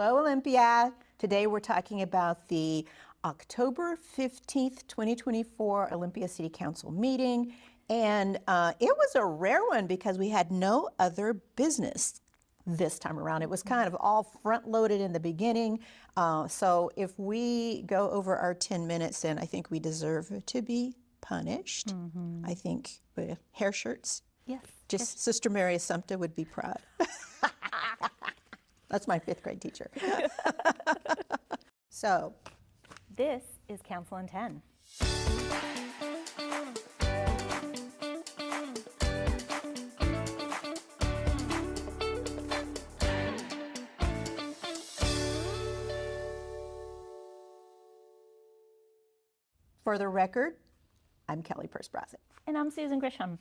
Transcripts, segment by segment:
Hello, Olympia. Today we're talking about the October 15th, 2024 Olympia City Council meeting. And it was a rare one because we had no other business this time around. It was kind of all front-loaded in the beginning. So if we go over our 10 minutes, then I think we deserve to be punished. I think with hair shirts. Yes. Just Sister Mary Assumpta would be proud. That's my 5th grade teacher. So, This is Council in 10. for the record, I'm Kelly Purse-Brasek. And I'm Susan Grisham.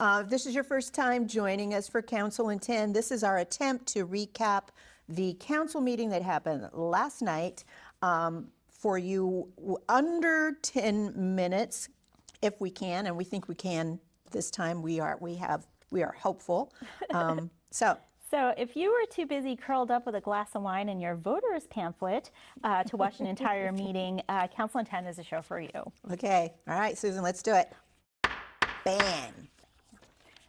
If this is your first time joining us for Council in 10, this is our attempt to recap the council meeting that happened last night. For you, under 10 minutes, if we can, and we think we can this time. We are hopeful. So if you were too busy curled up with a glass of wine and your voter's pamphlet to watch an entire meeting, Council in 10 is a show for you. Okay, all right, Susan, let's do it. Bam.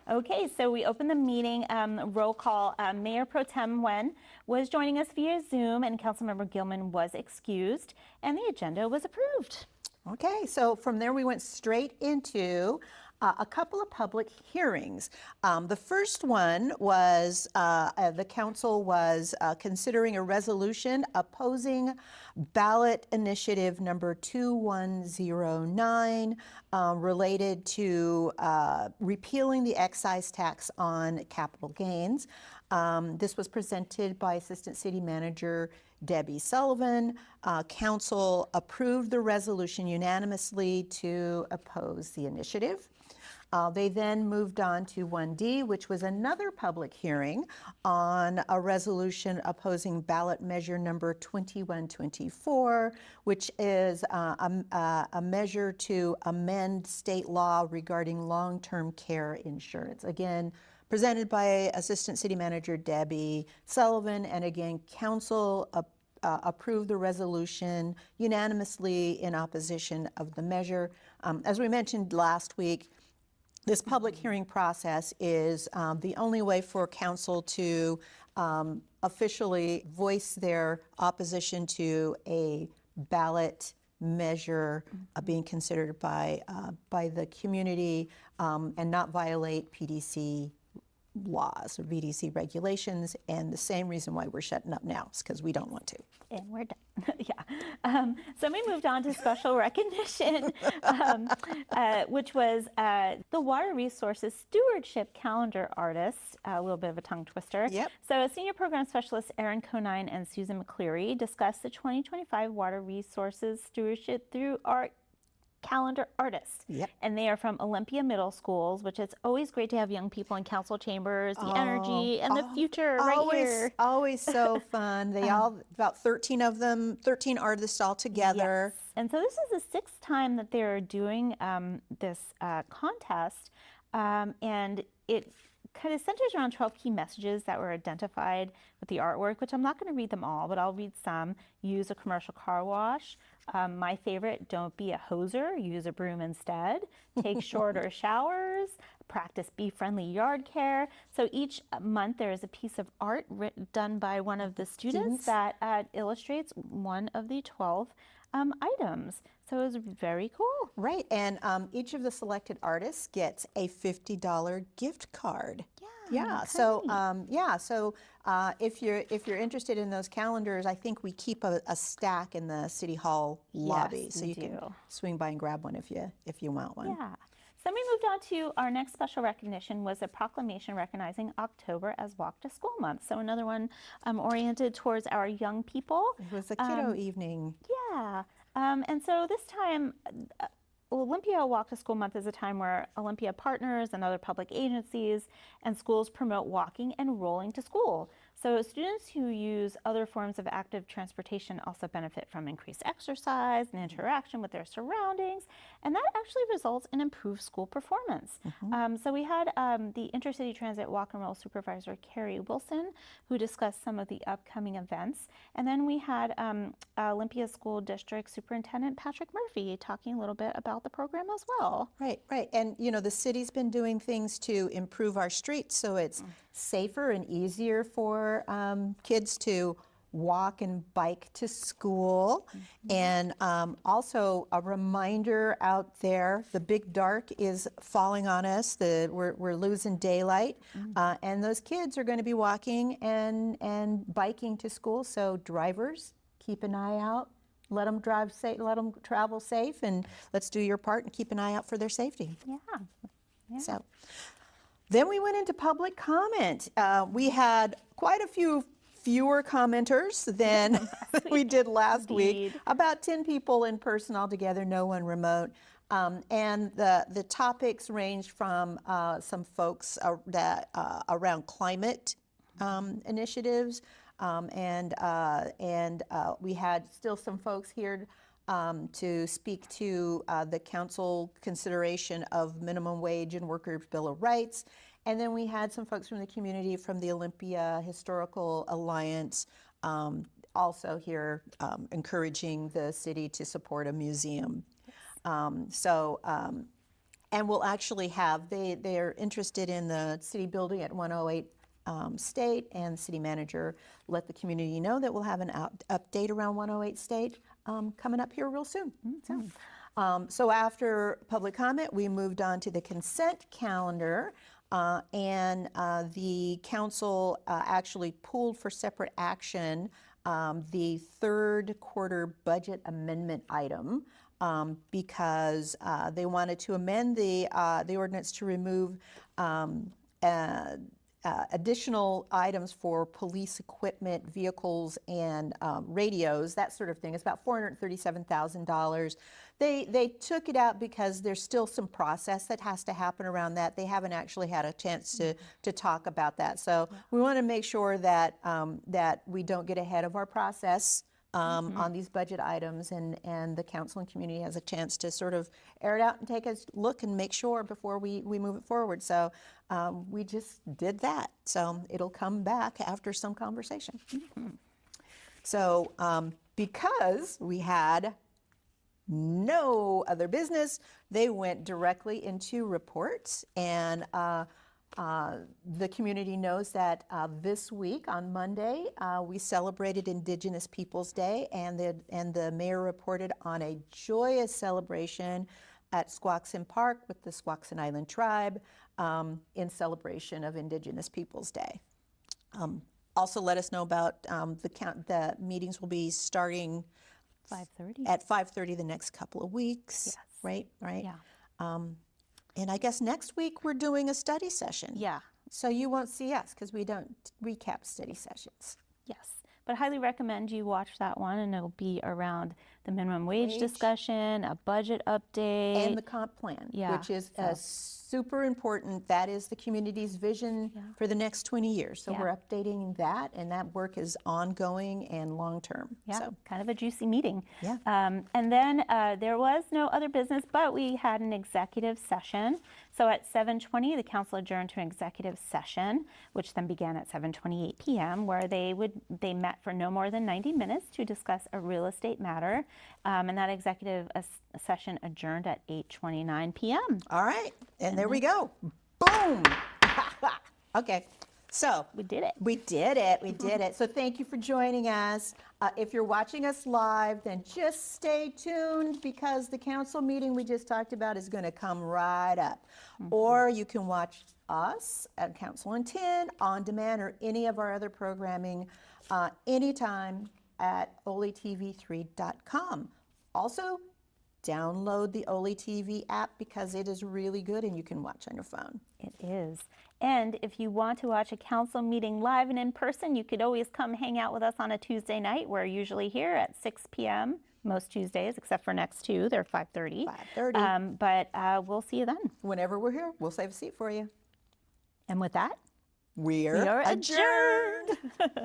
Okay, so we opened the meeting, roll call. Mayor Pro Tem Wen was joining us via Zoom, and Councilmember Gilman was excused, and the agenda was approved. Okay, so from there we went straight into a couple of public hearings. The first one was the council was considering a resolution opposing ballot initiative number 2109 related to repealing the excise tax on capital gains. This was presented by Assistant City Manager Debbie Sullivan. Council approved the resolution unanimously to oppose the initiative. They then moved on to 1D, which was another public hearing on a resolution opposing ballot measure number 2124, which is a measure to amend state law regarding long-term care insurance. Again, presented by Assistant City Manager Debbie Sullivan, and again, Council approved the resolution unanimously in opposition of the measure. As we mentioned last week, this public hearing process is the only way for council to officially voice their opposition to a ballot measure being considered by the community and not violate PDC laws or VDC regulations, and the same reason why we're shutting up now is because we don't want to. And we're done. Yeah. So we moved on to special recognition, which was the Water Resources Stewardship Calendar Artist, a little bit of a tongue twister. Yep. So Senior Program Specialists Erin Conine and Susan McCleary discussed the 2025 Water Resources Stewardship through Art Calendar Artists. Yep. And they are from Olympia Middle Schools, which is always great to have young people in council chambers, the energy and the future right here. Always so fun. They all, about 13 of them, 13 artists all together. Yes. And so this is the 6th time that they're doing this contest, and it kind of centers around 12 key messages that were identified with the artwork, which I'm not going to read them all, but I'll read some. Use a commercial car wash. My favorite, don't be a hoser, use a broom instead. Take shorter showers. Practice bee-friendly yard care. So each month there is a piece of art done by one of the students that illustrates one of the 12 items. So it was very cool. Right, and each of the selected artists gets a $50 gift card. Yeah. So if you're interested in those calendars, I think we keep a stack in the City Hall lobby, Yes, so you can swing by and grab one if you want one. Yeah. So then we moved on to our next special recognition was a proclamation recognizing October as Walk to School Month. So another one oriented towards our young people. It was a kiddo evening. Yeah. And so this time, Olympia Walk to School Month is a time where Olympia partners and other public agencies and schools promote walking and rolling to school. So students who use other forms of active transportation also benefit from increased exercise and interaction with their surroundings, and that actually results in improved school performance. So we had the Intercity Transit Walk and Roll Supervisor Carrie Wilson, who discussed some of the upcoming events, and then we had Olympia School District Superintendent Patrick Murphy talking a little bit about the program as well. Right, right. And you know, the city's been doing things to improve our streets so it's safer and easier for kids to walk and bike to school. And also a reminder out there, the big dark is falling on us, we're losing daylight. And those kids are going to be walking and biking to school. So drivers, keep an eye out. Let them drive safe, let them travel safe, and let's do your part and keep an eye out for their safety. Yeah. So then we went into public comment. We had quite a fewer commenters than we did last week. About 10 people in person altogether, no one remote. And the topics ranged from some folks that around climate initiatives. And we had still some folks here to speak to the council consideration of minimum wage and workers' bill of rights. And then we had some folks from the community from the Olympia Historical Alliance also here encouraging the city to support a museum. And we'll actually have, they're interested in the city building at 108 State, and the city manager let the community know that we'll have an update around 108 State coming up here real soon. So after public comment, we moved on to the consent calendar, and the council actually pulled for separate action the third quarter budget amendment item because they wanted to amend the ordinance to remove additional items for police equipment, vehicles, and radios, that sort of thing. It's about $437,000. They took it out because there's still some process that has to happen around that. They haven't actually had a chance to talk about that. So we want to make sure that that we don't get ahead of our process on these budget items, and the council and community has a chance to sort of air it out and take a look and make sure before we move it forward. So we just did that. So it'll come back after some conversation. So because we had no other business, they went directly into reports, and the community knows that this week on Monday we celebrated Indigenous Peoples Day, and the mayor reported on a joyous celebration at Squaxin Park with the Squaxin Island Tribe in celebration of Indigenous Peoples Day. Also, let us know about the meetings will be starting 5:30 at 5:30 the next couple of weeks. Yes. Right. Yeah. And I guess next week we're doing a study session. Yeah. So you won't see us because we don't recap study sessions. Yes. But highly recommend you watch that one, and it'll be around the minimum wage discussion, a budget update, And the comp plan, which is super important. That is the community's vision for the next 20 years. So we're updating that, and that work is ongoing and long-term. Yeah, So, kind of a juicy meeting. Yeah. And then there was no other business, but we had an executive session. So at 7:20, the council adjourned to an executive session, which then began at 7:28 p.m., where they met for no more than 90 minutes to discuss a real estate matter. And that executive session adjourned at 8:29 p.m. all right, and there we go. Boom. Okay. So We did it. We did it. We did it. So thank you for joining us. If you're watching us live, then just stay tuned because the council meeting we just talked about is going to come right up. Or you can watch us at Council on 10 on demand or any of our other programming anytime at olytv3.com. Also, download the Oly TV app because it is really good and you can watch on your phone. It is. And if you want to watch a council meeting live and in person, you could always come hang out with us on a Tuesday night. We're usually here at 6 p.m. most Tuesdays, except for next two. They're 5:30. 5:30. But we'll see you then. Whenever we're here, we'll save a seat for you. And with that, We're We are adjourned. adjourned.